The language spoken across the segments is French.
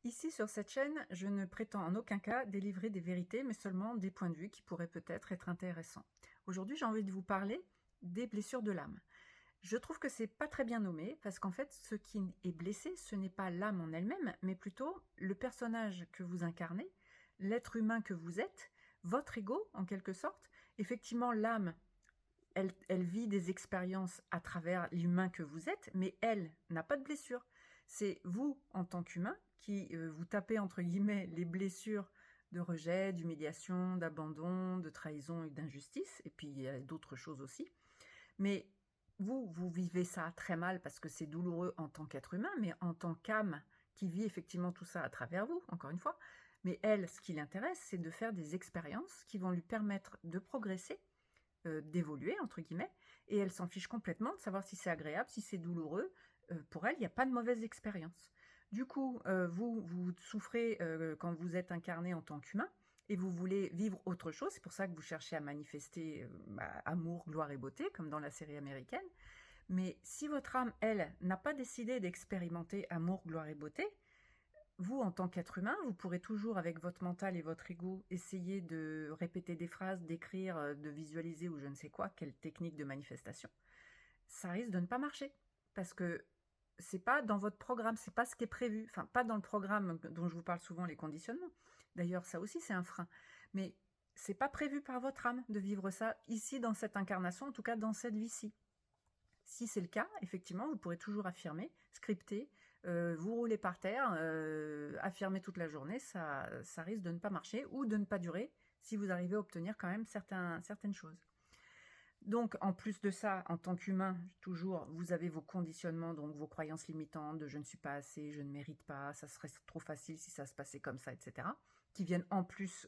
Ici, sur cette chaîne, je ne prétends en aucun cas délivrer des vérités, mais seulement des points de vue qui pourraient peut-être être intéressants. Aujourd'hui, j'ai envie de vous parler des blessures de l'âme. Je trouve que c'est pas très bien nommé, parce qu'en fait, ce qui est blessé, ce n'est pas l'âme en elle-même, mais plutôt le personnage que vous incarnez, l'être humain que vous êtes, votre ego, en quelque sorte. Effectivement, l'âme, elle vit des expériences à travers l'humain que vous êtes, mais elle n'a pas de blessure. C'est vous, en tant qu'humain, qui vous tapez, entre guillemets, les blessures de rejet, d'humiliation, d'abandon, de trahison et d'injustice, et puis il y a d'autres choses aussi. Mais vous vivez ça très mal parce que c'est douloureux en tant qu'être humain, mais en tant qu'âme qui vit effectivement tout ça à travers vous, encore une fois. Mais elle, ce qui l'intéresse, c'est de faire des expériences qui vont lui permettre de progresser, d'évoluer, entre guillemets, et elle s'en fiche complètement de savoir si c'est agréable, si c'est douloureux. Pour elle, il n'y a pas de mauvaise expérience. Du coup, vous souffrez quand vous êtes incarné en tant qu'humain, et vous voulez vivre autre chose, c'est pour ça que vous cherchez à manifester amour, gloire et beauté, comme dans la série américaine. Mais si votre âme, elle, n'a pas décidé d'expérimenter amour, gloire et beauté, vous, en tant qu'être humain, vous pourrez toujours, avec votre mental et votre ego, essayer de répéter des phrases, d'écrire, de visualiser ou je ne sais quoi, quelle technique de manifestation. Ça risque de ne pas marcher, parce que c'est pas dans votre programme, c'est pas ce qui est prévu. Enfin, pas dans le programme dont je vous parle souvent, les conditionnements. D'ailleurs, ça aussi, c'est un frein. Mais c'est pas prévu par votre âme de vivre ça ici, dans cette incarnation, en tout cas dans cette vie-ci. Si c'est le cas, effectivement, vous pourrez toujours affirmer, scripter, vous rouler par terre, affirmer toute la journée, ça risque de ne pas marcher ou de ne pas durer si vous arrivez à obtenir quand même certaines choses. Donc, en plus de ça, en tant qu'humain, toujours, vous avez vos conditionnements, donc vos croyances limitantes de « je ne suis pas assez »,« je ne mérite pas »,« ça serait trop facile si ça se passait comme ça », etc., qui viennent en plus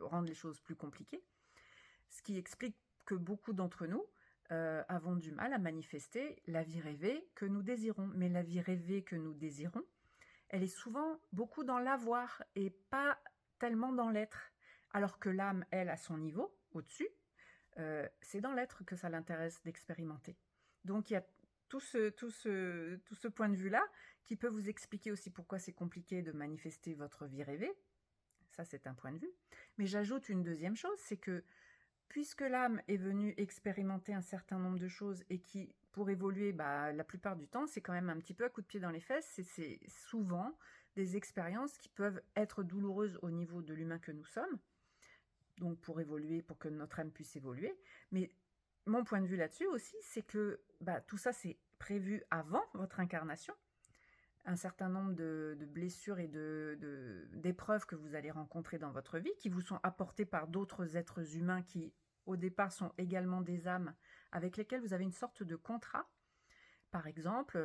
rendre les choses plus compliquées. Ce qui explique que beaucoup d'entre nous avons du mal à manifester la vie rêvée que nous désirons. Mais la vie rêvée que nous désirons, elle est souvent beaucoup dans l'avoir et pas tellement dans l'être. Alors que l'âme, elle, à son niveau, au-dessus, c'est dans l'être que ça l'intéresse d'expérimenter. Donc il y a tout ce point de vue-là qui peut vous expliquer aussi pourquoi c'est compliqué de manifester votre vie rêvée. Ça, c'est un point de vue. Mais j'ajoute une deuxième chose, c'est que puisque l'âme est venue expérimenter un certain nombre de choses et qui, pour évoluer, la plupart du temps, c'est quand même un petit peu à coup de pied dans les fesses, c'est souvent des expériences qui peuvent être douloureuses au niveau de l'humain que nous sommes, donc pour évoluer, pour que notre âme puisse évoluer. Mais mon point de vue là-dessus aussi, c'est que tout ça, c'est prévu avant votre incarnation. Un certain nombre de blessures et d'épreuves que vous allez rencontrer dans votre vie, qui vous sont apportées par d'autres êtres humains qui, au départ, sont également des âmes avec lesquelles vous avez une sorte de contrat. Par exemple,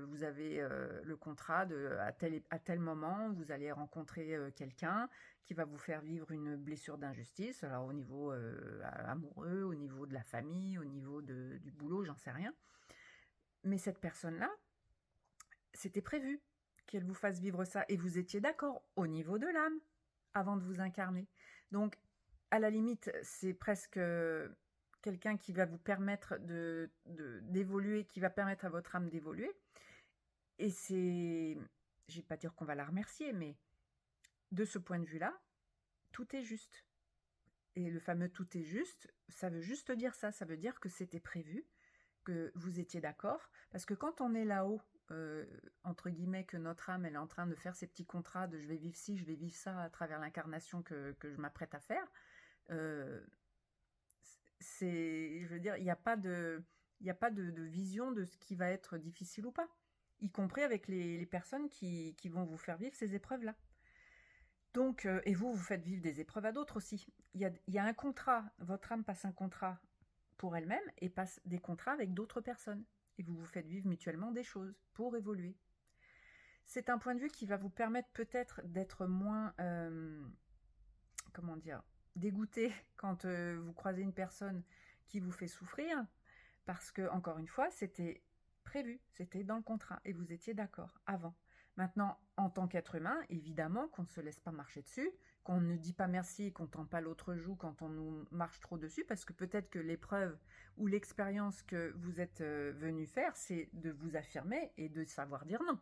vous avez le contrat de à tel moment, vous allez rencontrer quelqu'un qui va vous faire vivre une blessure d'injustice, alors au niveau amoureux, au niveau de la famille, au niveau du boulot, j'en sais rien. Mais cette personne-là, c'était prévu qu'elle vous fasse vivre ça, et vous étiez d'accord au niveau de l'âme avant de vous incarner. Donc, à la limite, c'est presque quelqu'un qui va vous permettre d'évoluer, qui va permettre à votre âme d'évoluer. Et c'est, je vais pas dire qu'on va la remercier, mais de ce point de vue-là, tout est juste. Et le fameux tout est juste, ça veut juste dire ça, ça veut dire que c'était prévu, que vous étiez d'accord, parce que quand on est là-haut, entre guillemets, que notre âme, elle est en train de faire ses petits contrats de je vais vivre ci, je vais vivre ça à travers l'incarnation que je m'apprête à faire, je veux dire, il n'y a pas de vision de ce qui va être difficile ou pas, y compris avec les personnes qui vont vous faire vivre ces épreuves-là. Donc, et vous faites vivre des épreuves à d'autres aussi. Il y a un contrat, votre âme passe un contrat pour elle-même et passe des contrats avec d'autres personnes. Et vous vous faites vivre mutuellement des choses pour évoluer. C'est un point de vue qui va vous permettre peut-être d'être moins, comment dire, dégoûté quand vous croisez une personne qui vous fait souffrir, parce que, encore une fois, c'était prévu, c'était dans le contrat et vous étiez d'accord avant. Maintenant, en tant qu'être humain, évidemment qu'on ne se laisse pas marcher dessus, qu'on ne dit pas merci et qu'on ne tend pas l'autre joue quand on nous marche trop dessus, parce que peut-être que l'épreuve ou l'expérience que vous êtes venu faire, c'est de vous affirmer et de savoir dire non.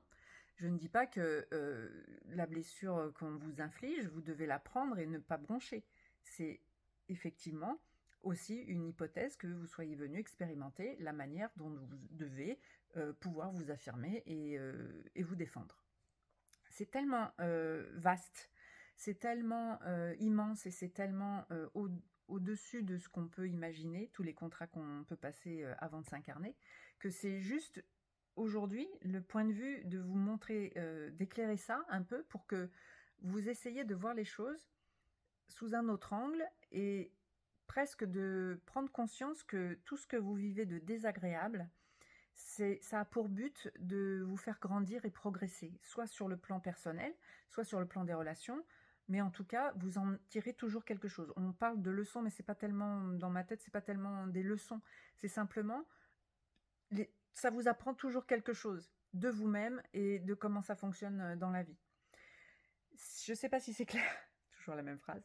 Je ne dis pas que la blessure qu'on vous inflige, vous devez la prendre et ne pas broncher. C'est effectivement aussi une hypothèse que vous soyez venu expérimenter la manière dont vous devez pouvoir vous affirmer et vous défendre. C'est tellement vaste, c'est tellement immense et c'est tellement au-dessus de ce qu'on peut imaginer, tous les contrats qu'on peut passer avant de s'incarner, que c'est juste aujourd'hui le point de vue de vous montrer, d'éclairer ça un peu pour que vous essayiez de voir les choses sous un autre angle et presque de prendre conscience que tout ce que vous vivez de désagréable, ça a pour but de vous faire grandir et progresser, soit sur le plan personnel, soit sur le plan des relations, mais en tout cas, vous en tirez toujours quelque chose. On parle de leçons, mais c'est pas tellement, dans ma tête, c'est pas tellement des leçons, c'est simplement, ça vous apprend toujours quelque chose de vous-même et de comment ça fonctionne dans la vie. Je sais pas si c'est clair, toujours la même phrase.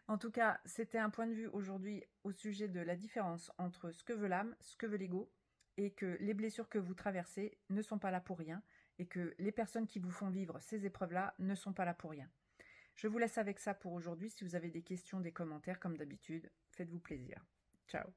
En tout cas, c'était un point de vue aujourd'hui au sujet de la différence entre ce que veut l'âme, ce que veut l'ego, et que les blessures que vous traversez ne sont pas là pour rien, et que les personnes qui vous font vivre ces épreuves-là ne sont pas là pour rien. Je vous laisse avec ça pour aujourd'hui. Si vous avez des questions, des commentaires, comme d'habitude, faites-vous plaisir. Ciao.